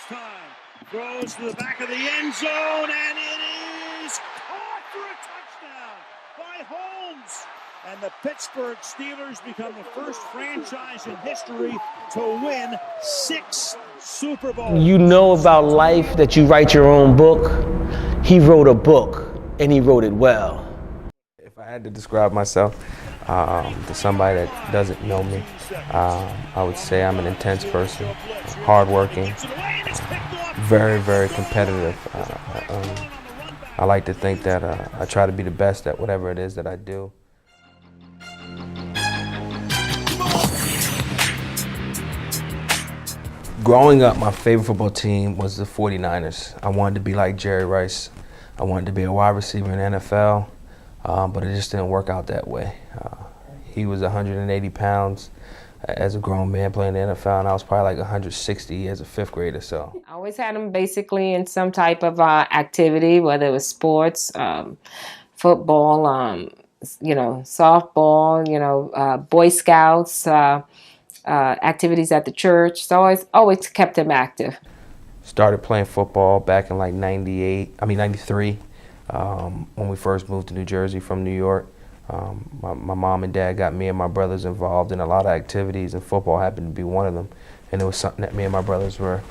time. Throws to the back of the end zone, and it is caught for a touchdown by Holmes. And the Pittsburgh Steelers become the first franchise in history to win 6 Super Bowls. You know about life that you write your own book. He wrote a book, and he wrote it well. If I had to describe myself to somebody that doesn't know me, I would say I'm an intense person, hardworking, very, very competitive. I like to think that I try to be the best at whatever it is that I do. Growing up, my favorite football team was the 49ers. I wanted to be like Jerry Rice. I wanted to be a wide receiver in the NFL, but it just didn't work out that way. He was 180 pounds as a grown man playing in the NFL, and I was probably like 160 as a 5th grader. So I always had him basically in some type of activity, whether it was sports, football, softball, Boy Scouts, activities at the church. So I always kept him active. Started playing football back in like 93, when we first moved to New Jersey from New York. My mom and dad got me and my brothers involved in a lot of activities, and football happened to be one of them. And it was something that me and my brothers were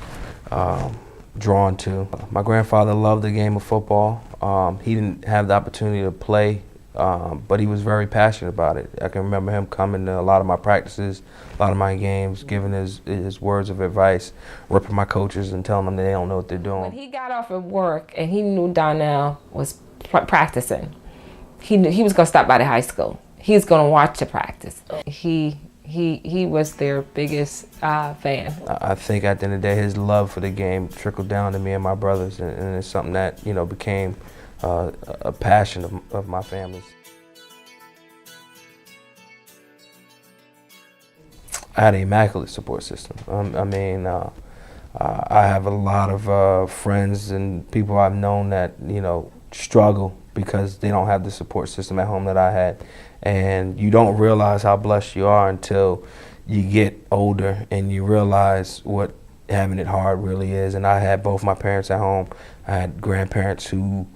drawn to. My grandfather loved the game of football. He didn't have the opportunity to play, but he was very passionate about it. I can remember him coming to a lot of my practices, a lot of my games, giving his words of advice, ripping my coaches and telling them they don't know what they're doing. When he got off of work and he knew Darnell was practicing, he knew he was going to stop by the high school. He was going to watch the practice. He was their biggest fan. I think at the end of the day, his love for the game trickled down to me and my brothers, and it's something that became a passion of my family's. I had an immaculate support system. I have a lot of friends and people I've known that struggle because they don't have the support system at home that I had, and you don't realize how blessed you are until you get older and you realize what having it hard really is. And I had both my parents at home. I had grandparents who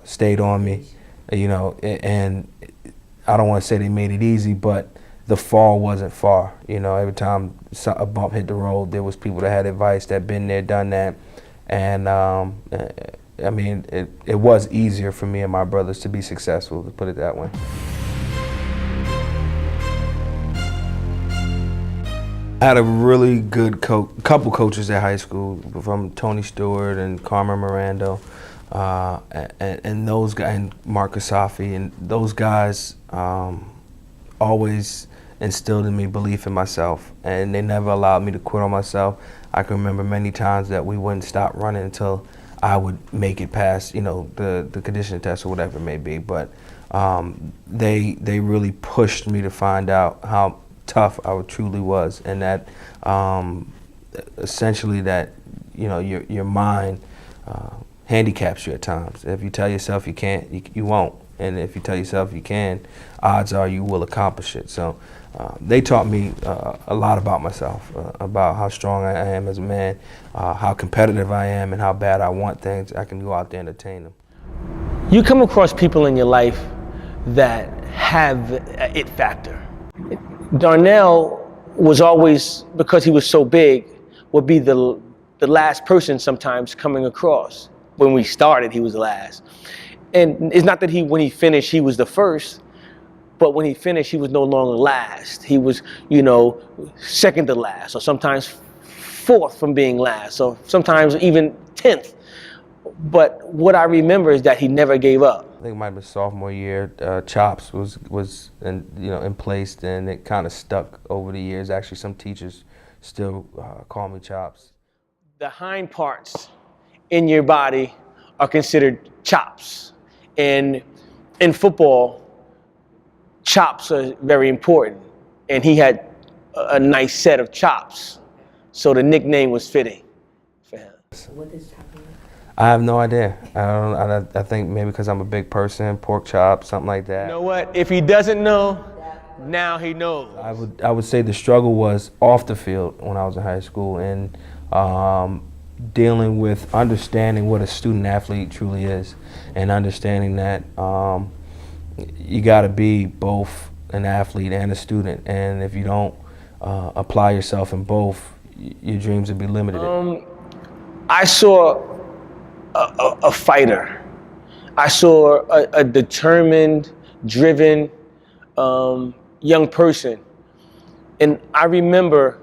stayed on me, and I don't want to say they made it easy, but the fall wasn't far. Every time a bump hit the road, there was people that had advice, that been there, done that, and it was easier for me and my brothers to be successful, to put it that way. I had a really good couple coaches at high school, from Tony Stewart and Carmen Miranda, and those guys, and Marcus Safi, and those guys always instilled in me belief in myself, and they never allowed me to quit on myself. I can remember many times that we wouldn't stop running until I would make it past, the conditioning test or whatever it may be. But they really pushed me to find out how tough I truly was, and that essentially that your mind handicaps you at times. If you tell yourself you can't, you won't. And if you tell yourself you can, odds are you will accomplish it. So they taught me a lot about myself, about how strong I am as a man, how competitive I am, and how bad I want things. I can go out there and attain them. You come across people in your life that have an it factor. Darnell was always, because he was so big, would be the last person sometimes coming across. When we started, he was the last. And it's not that when he finished, he was the first, but when he finished, he was no longer last. He was, second to last, or sometimes 4th from being last, or sometimes even 10th. But what I remember is that he never gave up. I think it might have been sophomore year. Chops was in place, and it kind of stuck over the years. Actually, some teachers still call me Chops. The hind parts in your body are considered chops. And in football, chops are very important. And he had a nice set of chops. So the nickname was fitting for him. What is chopping? I have no idea. I think maybe because I'm a big person, pork chop, something like that. You know what? If he doesn't know, now he knows. I would say the struggle was off the field when I was in high school, and dealing with understanding what a student athlete truly is, and understanding that you got to be both an athlete and a student, and if you don't apply yourself in both, your dreams will be limited. I saw a fighter. I saw a determined, driven young person. And I remember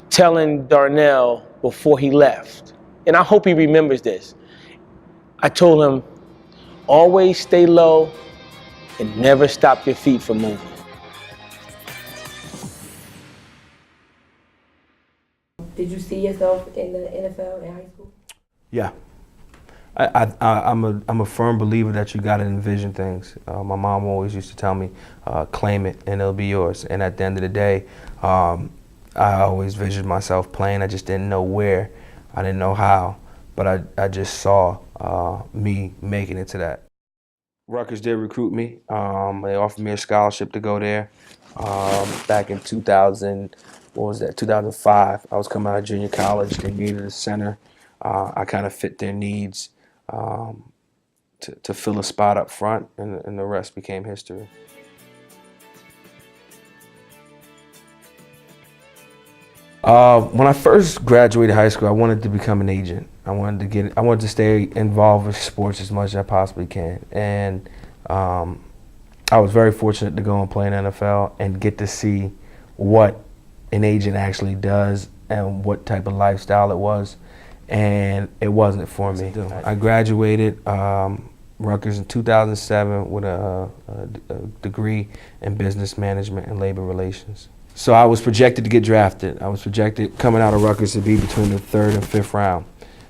telling Darnell before he left, and I hope he remembers this, I told him, always stay low and never stop your feet from moving. Did you see yourself in the NFL in high school? Yeah. I'm a firm believer that you got to envision things. My mom always used to tell me, claim it and it'll be yours. And at the end of the day, I always visioned myself playing. I just didn't know where. I didn't know how. But I just saw me making it to that. Rutgers did recruit me. They offered me a scholarship to go there. Back in 2005. I was coming out of junior college. They needed a center. I kind of fit their needs to fill a spot up front, and the rest became history. When I first graduated high school, I wanted to become an agent. I wanted to stay involved with sports as much as I possibly can, and I was very fortunate to go and play in the NFL and get to see what an agent actually does and what type of lifestyle it was, and it wasn't for me. I graduated Rutgers in 2007 with a degree in business management and labor relations. So I was projected to get drafted. I was projected coming out of Rutgers to be between the 3rd and 5th round.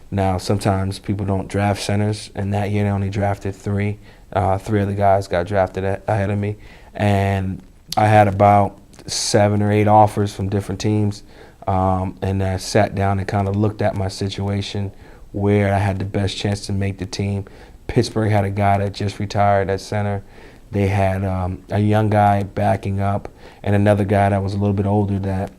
Now, sometimes people don't draft centers, and that year they only drafted 3. 3 of the guys got drafted ahead of me, and I had about 7 or 8 offers from different teams, and I sat down and kind of looked at my situation, where I had the best chance to make the team. Pittsburgh had a guy that just retired at center. They had a young guy backing up and another guy that was a little bit older that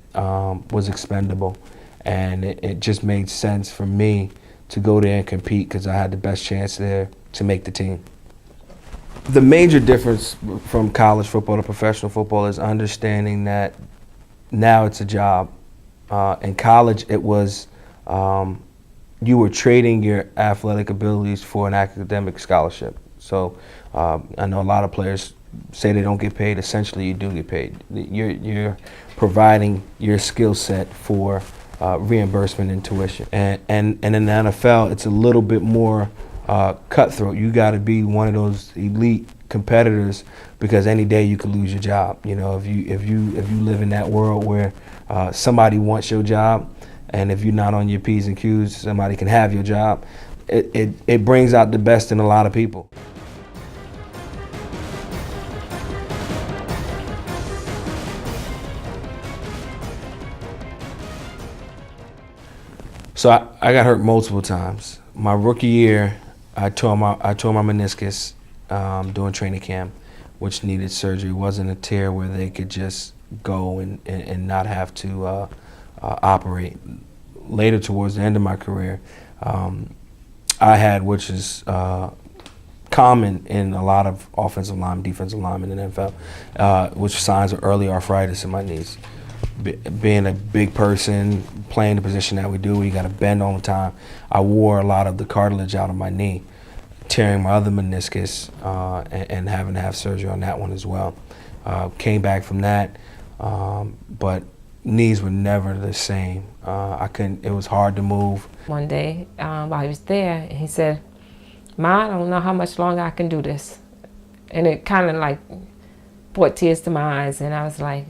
was expendable. And it just made sense for me to go there and compete because I had the best chance there to make the team. The major difference from college football to professional football is understanding that now it's a job. In college, it was you were trading your athletic abilities for an academic scholarship. So I know a lot of players say they don't get paid. Essentially, you do get paid. You're providing your skill set for reimbursement and tuition. And in the NFL, it's a little bit more cutthroat. You got to be one of those elite competitors because any day you could lose your job. You know, if you live in that world where somebody wants your job, and if you're not on your P's and Q's, somebody can have your job. It brings out the best in a lot of people. So I got hurt multiple times. My rookie year, I tore my meniscus doing training camp, which needed surgery. It wasn't a tear where they could just go and not have to operate. Later, towards the end of my career, I had, which is common in a lot of offensive linemen, defensive linemen in the NFL, which signs of early arthritis in my knees. Being a big person, playing the position that we do, you got to bend all the time. I wore a lot of the cartilage out of my knee, tearing my other meniscus and having to have surgery on that one as well. Came back from that, but knees were never the same. I couldn't. It was hard to move. One day, while he was there, he said, "Ma, I don't know how much longer I can do this," and it kind of like brought tears to my eyes, and I was like,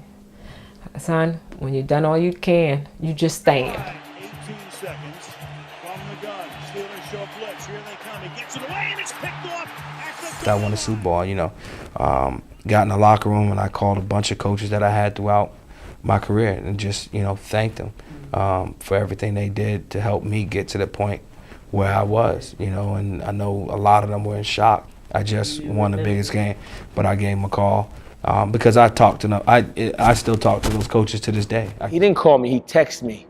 "Son, when you've done all you can, you just stand." 18 seconds from the gun. Steelers show blitz. Here they come. He gets it away, and it's picked off. I won a Super Bowl. Got in the locker room, and I called a bunch of coaches that I had throughout my career, and just thanked them for everything they did to help me get to the point where I was. And I know a lot of them were in shock. I just won the biggest game, but I gave them a call. Because I talked to them, I still talk to those coaches to this day. He didn't call me, he texted me.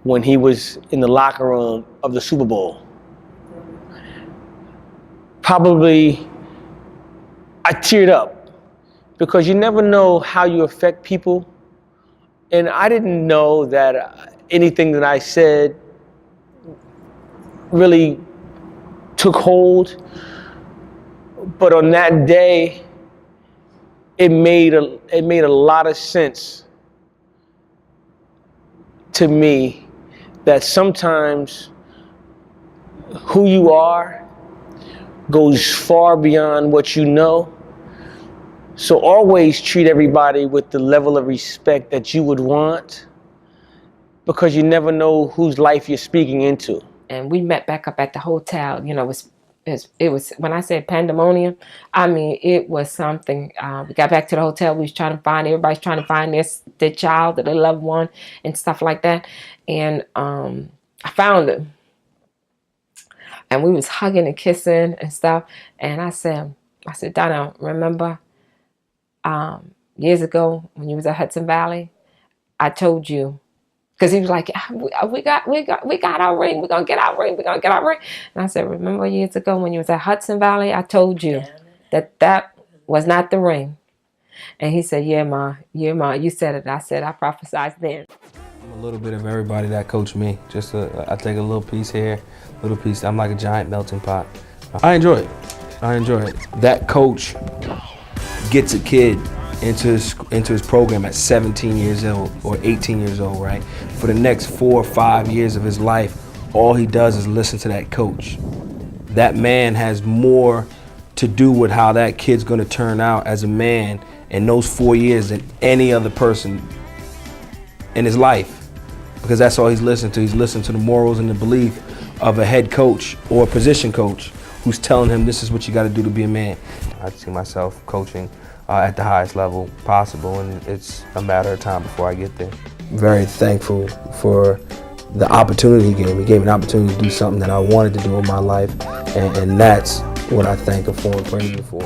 when he was in the locker room of the Super Bowl. Probably, I teared up because you never know how you affect people. And I didn't know that anything that I said really took hold. But on that day, it made a lot of sense to me that sometimes who you are goes far beyond what you know. So always treat everybody with the level of respect that you would want, because you never know whose life you're speaking into. And we met back up at the hotel. You know, it was when I said pandemonium, I mean, it was something. We got back to the hotel. We was trying to find, everybody's trying to find their child or their loved one and stuff like that. And I found him. And we was hugging and kissing and stuff. And I said, Darnell, remember years ago when you was at Hudson Valley, I told you, because he was like, we got our ring. We're gonna get our ring. We're gonna get our ring. And I said, remember years ago when you was at Hudson Valley, I told you that was not the ring. And he said, yeah, Ma, you said it. I said, I prophesied then. I'm a little bit of everybody that coached me. I take a little piece here, little piece. I'm like a giant melting pot. I enjoy it. That coach gets a kid into his program at 17 years old or 18 years old, right? For the next 4 or 5 years of his life, all he does is listen to that coach. That man has more to do with how that kid's gonna turn out as a man in those 4 years than any other person in his life, because that's all he's listening to. He's listening to the morals and the belief of a head coach or a position coach who's telling him this is what you got to do to be a man. I see myself coaching at the highest level possible, and it's a matter of time before I get there. Very thankful for the opportunity he gave me. He gave me an opportunity to do something that I wanted to do in my life, and that's what I thank him for and praise him for.